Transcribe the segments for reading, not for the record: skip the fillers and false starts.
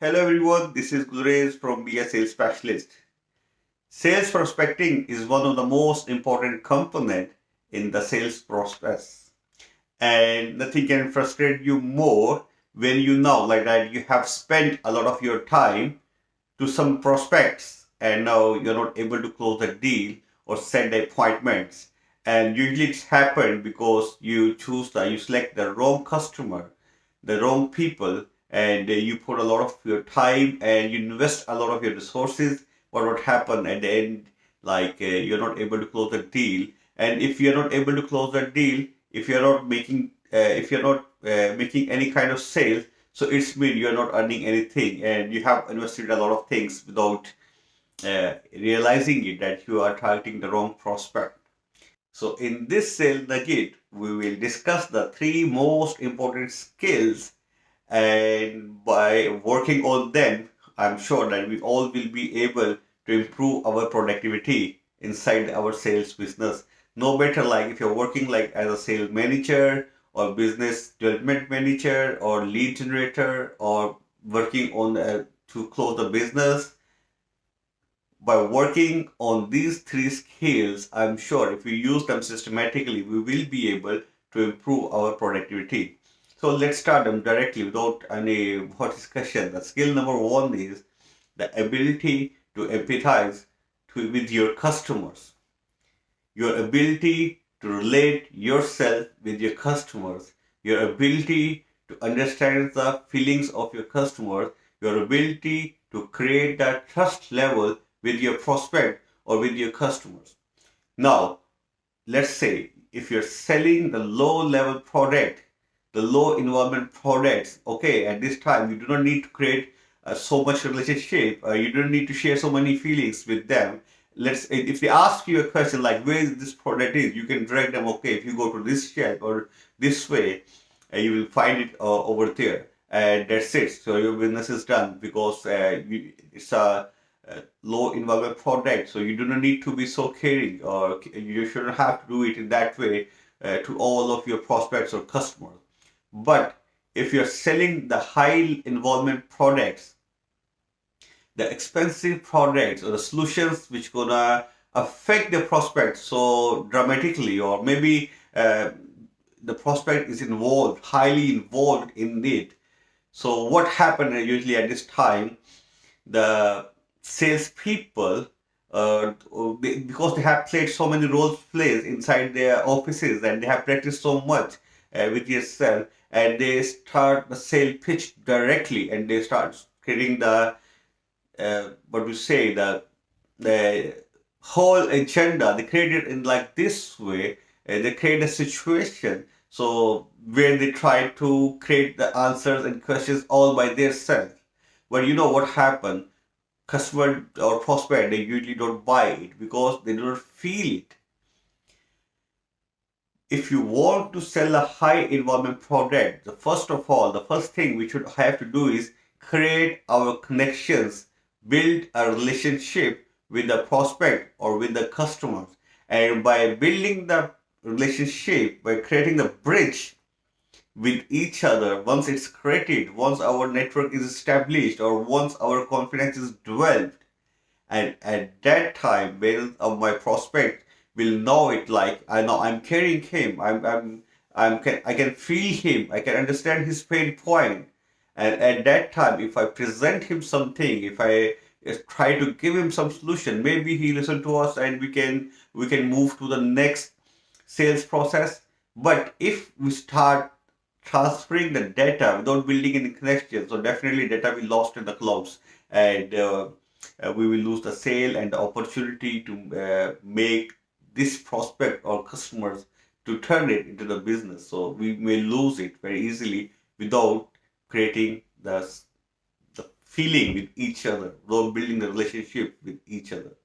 Hello everyone, this is Gurez from Be a Sales Specialist. Sales prospecting is one of the most important component in the sales process. And nothing can frustrate you more when you know like that you have spent a lot of your time to some prospects and now you're not able to close a deal or set the appointments. And usually it's happened because you select the wrong customer, the wrong people, and you put a lot of your time and you invest a lot of your resources. But what happened at the end, you're not able to close the deal. And if you're not able to close the deal, if you're not making any kind of sales, so it's mean you're not earning anything and you have invested a lot of things without realizing it that you are targeting the wrong prospect. So in this sales nugget, we will discuss the three most important skills, and by working on them, I'm sure that we all will be able to improve our productivity inside our sales business. No matter like if you're working like as a sales manager or business development manager or lead generator or working on to close the business, by working on these three skills, I'm sure if we use them systematically, we will be able to improve our productivity. So let's start them directly without any more discussion. The skill number one is the ability to empathize with your customers. Your ability to relate yourself with your customers, your ability to understand the feelings of your customers, your ability to create that trust level with your prospect or with your customers. Now, let's say if you're selling the low level product, the low involvement products, okay, at this time you do not need to create so much relationship, you don't need to share so many feelings with them. If they ask you a question like where is this product is, you can direct them, okay, if you go to this shelf or this way, you will find it over there, and that's it. So your business is done because it's a low involvement product, so you do not need to be so caring, or you shouldn't have to do it in that way to all of your prospects or customers. But if you're selling the high involvement products, the expensive products or the solutions which gonna affect the prospect so dramatically, or maybe the prospect is involved, highly involved in it. So what happened usually at this time, the salespeople, because they have played so many role plays inside their offices and they have practiced so much with yourself, and they start the sale pitch directly and they start creating the what we say the whole agenda. They create it in like this way. They create a situation so where they try to create the answers and questions all by themselves. But you know what happened? Customer or prospect, they usually don't buy it because they don't feel it. If you want to sell a high involvement product, the first thing we should have to do is create our connections, build a relationship with the prospect or with the customers. And by building the relationship, by creating the bridge with each other, once it's created, once our network is established, or once our confidence is developed, and at that time when my prospect will know it, like I know I'm carrying him, I can feel him, I can understand his pain point. And at that time, if I present him something, if I try to give him some solution, maybe he listen to us and we can move to the next sales process. But if we start transferring the data without building any connections, so definitely data will lost in the clouds, and we will lose the sale and the opportunity to make this prospect or customers to turn it into the business. So we may lose it very easily without creating the feeling with each other, without building the relationship with each other.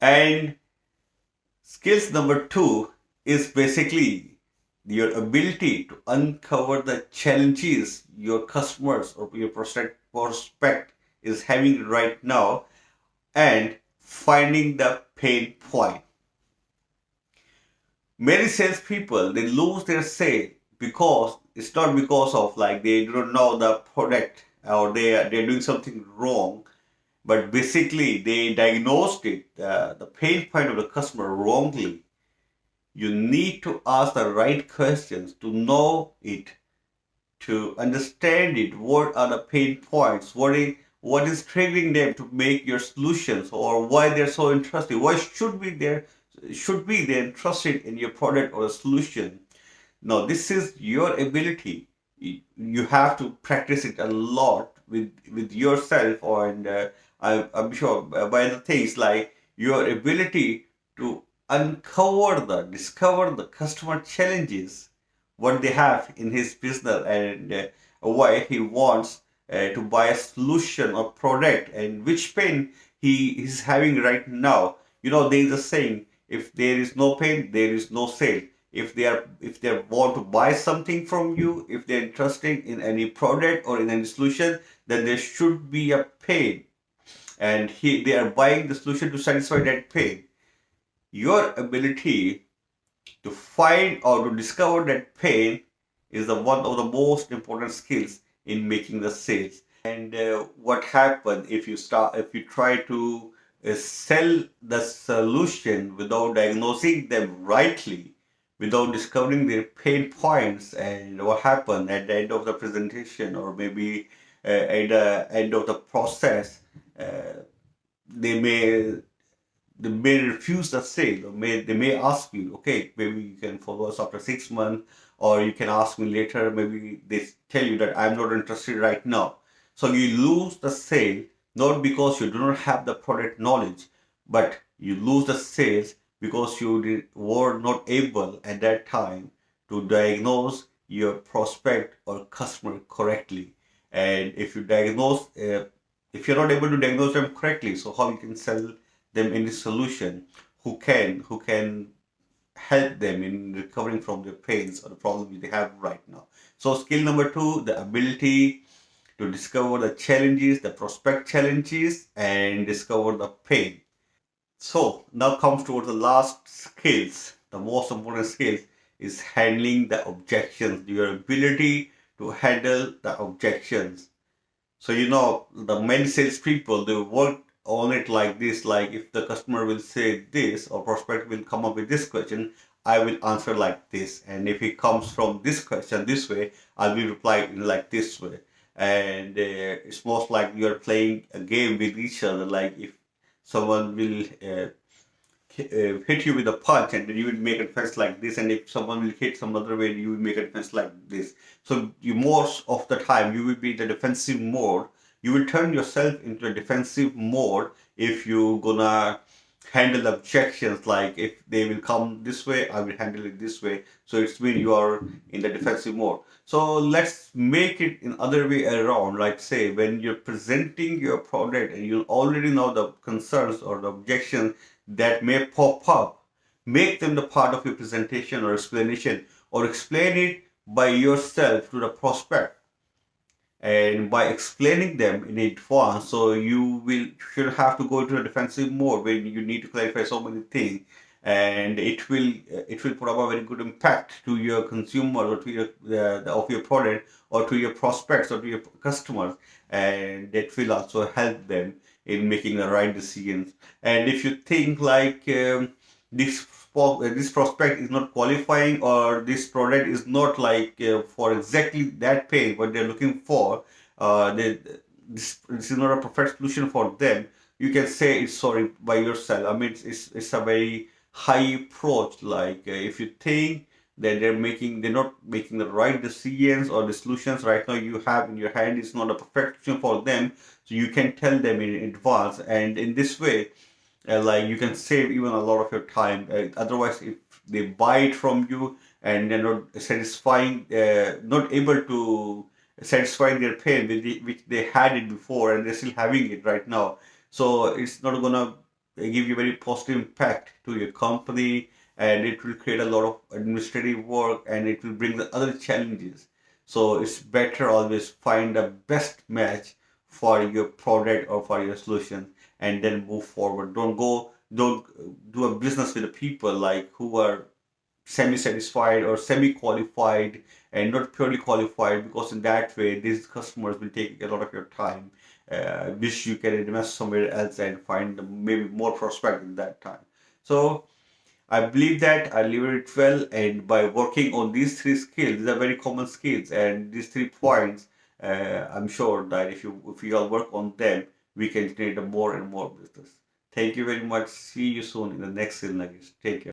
And skills number two is basically your ability to uncover the challenges your customers or your prospect is having right now and finding the pain point. Many salespeople, they lose their sale because it's not because of like they do not know the product or they're doing something wrong, but basically they diagnosed it, the pain point of the customer wrongly. You need to ask the right questions to know it, to understand it. What are the pain points? What is triggering them to make your solutions, or why they're so interested? Why should be they interested in your product or a solution? Now, this is your ability. You have to practice it a lot with yourself, and I'm sure by the things like your ability to discover the customer challenges, what they have in his business, and why he wants to buy a solution or product, and which pain he is having right now. There is a saying: if there is no pain, there is no sale. If they want to buy something from you, if they're interested in any product or in any solution, then there should be a pain, and they are buying the solution to satisfy that pain. Your ability to find or to discover that pain is the one of the most important skills in making the sales. And what happens if you try to sell the solution without diagnosing them rightly, without discovering their pain points, and what happened at the end of the presentation, or maybe at the end of the process, uh, they may they may refuse the sale, or they may ask you, okay, maybe you can follow us after 6 months, or you can ask me later. Maybe they tell you that I'm not interested right now. So you lose the sale, not because you do not have the product knowledge, but you lose the sales because were not able at that time to diagnose your prospect or customer correctly. And if you're not able to diagnose them correctly, so how you can sell them any solution, who can help them in recovering from their pains or the problems they have right now. So skill number two, the ability to discover the challenges, the prospect challenges, and discover the pain. So now comes towards the last skills, the most important skills is handling the objections, your ability to handle the objections. So the many salespeople, they work on it like this: like if the customer will say this, or prospect will come up with this question, I will answer like this. And if it comes from this question this way, I will reply in like this way. And it's most like you're playing a game with each other. Like if someone will hit you with a punch, and then you will make a defense like this, and if someone will hit some other way, you will make a defense like this. So you, most of the time, you will be in the defensive mode. You will turn yourself into a defensive mode if you gonna handle objections. Like if they will come this way, I will handle it this way. So it's when you are in the defensive mode. So let's make it in other way around. Like say when you're presenting your product and you already know the concerns or the objections that may pop up, make them the part of your presentation or explanation, or explain it by yourself to the prospect. And by explaining them in advance, so you should have to go into a defensive mode when you need to clarify so many things, and it will put up a very good impact to your consumer, or to of your product, or to your prospects, or to your customers, and that will also help them in making the right decisions. And if you think like this prospect is not qualifying, or this product is not like for exactly that pain what they're looking for, this is not a perfect solution for them, you can say it's sorry by yourself. I mean, it's a very high approach. Like if you think that they're not making the right decisions, or the solutions right now you have in your hand is not a perfect solution for them, so you can tell them in advance, and in this way, like you can save even a lot of your time. Otherwise, if they buy it from you and they're not able to satisfy their pain, which they had it before, and they're still having it right now, so it's not gonna give you very positive impact to your company, and it will create a lot of administrative work, and it will bring the other challenges. So it's better always find the best match for your product or for your solution, and then move forward. Don't do a business with the people like who are semi-satisfied or semi-qualified and not purely qualified, because in that way these customers will take a lot of your time, which you can invest somewhere else and find maybe more prospect in that time. So I believe that I lever it well, and by working on these three skills, these are very common skills, and these 3 points, I'm sure that if we all work on them, we can generate more and more business. Thank you very much. See you soon in the next Sales Nuggets. Take care.